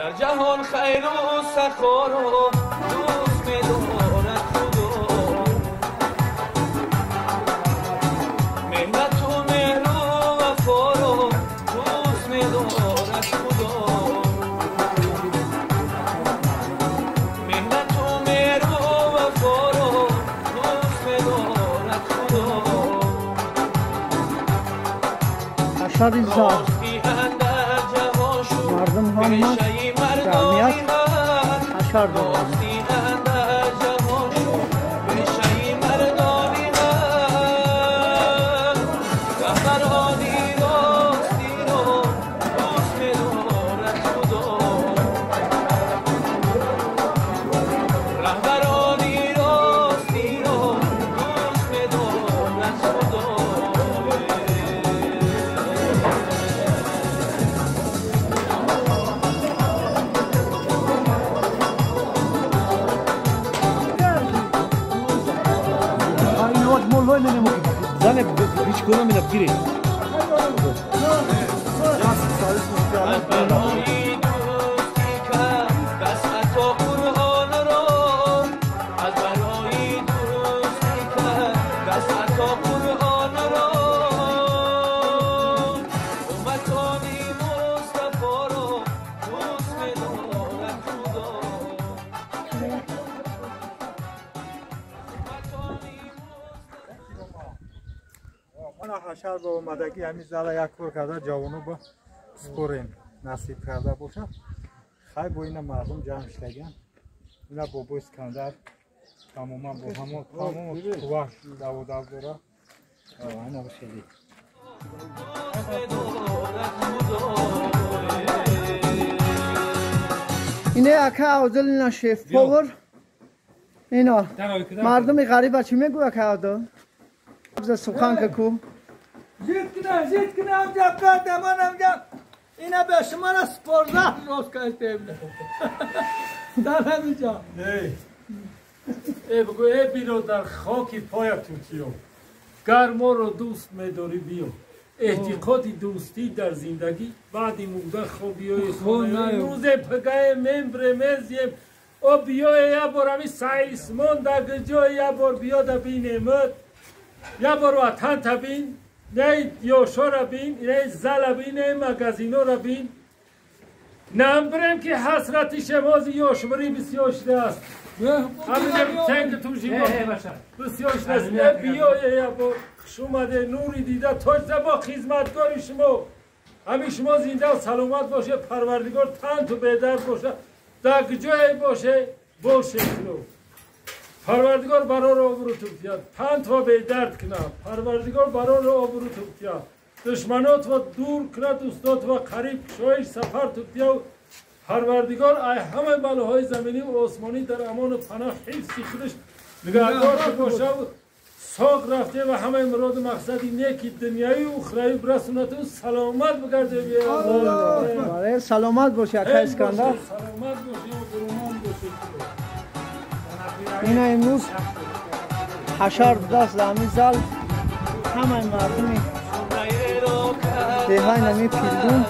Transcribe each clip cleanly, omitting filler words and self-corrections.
در جهان خیر و سخا رو دوست می‌دارد خدا منت و مهر و وفا رو دوست می‌دارد خدا منت و مهر و وفا رو دوست می‌دارد خدا اشاری زاد مردم هم جمعیت اشار دارند زنه هیچ کنم میلب گیری حشر با اومدگی همین زده یک کور کرده جوانو با سپورین نصیب کرده باشه خیلی با این مردم جمع شدگن اینا با بو اسکندر تماما با همون قوه دو داره اینا بشیدی اینه اکا عادل اینا شیف پاور اینا مردم غریبه چی میگو اکا عادل بزا سخن که کو زید کنه امجا قدم امجا اینا به شما را سپرده روز کرده بله در همینجا بگو ای برادر خاکی پایت توتیو گر ما رو دوست میداری بیو اعتقادی دوستی در زندگی بعدی موقع خوبیای خونه روز پگاه ممبر مزیم او بیای یا بار همی سایسمون در جای یا بار بیاد بینیمت یا بار وطن تبین نه یوشا را بین نه زل بین نه مگزینو را بین نمبرم که حسرتی شماز یوشمری بسیار شده است همین تنگ تو جیبا بسیار شده است بیای یا بار شماده نوری دیده توجده با خدمتگاری شما همین شما زنده و سلامت باشه پروردگار تن تو بهدرد باشه در جای باشه باشه کنو پروردگار برای رو آبرو تو بیاد تن تو بهدرد کنه پروردگار برای رو آبرو تو بیاد دشمنات و دور کنه دوستات و قریب شایش سفر تو بیاد پروردگار ای همه بلاهای زمینی و آسمانی در امان و پناه حفظی خودش نگهدار باشه و ساق رفته و همه مراد مقصدی نیکی دنیایی و اخروی برسونت و سلامت بگرده بیاد سلامت باشه اکا اسکندر سلامت باشه و برومان باشه اینا امروز حشر دست دمی زل همه مردمی دیهای نمی پیلدون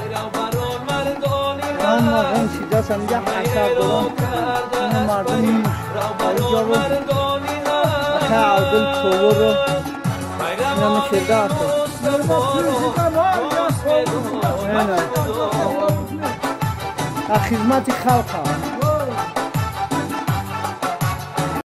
هم مردم شیده است همینجا حشر دارم این مردمی اینجا رو اکا عادل پاور رو این همه شده است خدمت خلق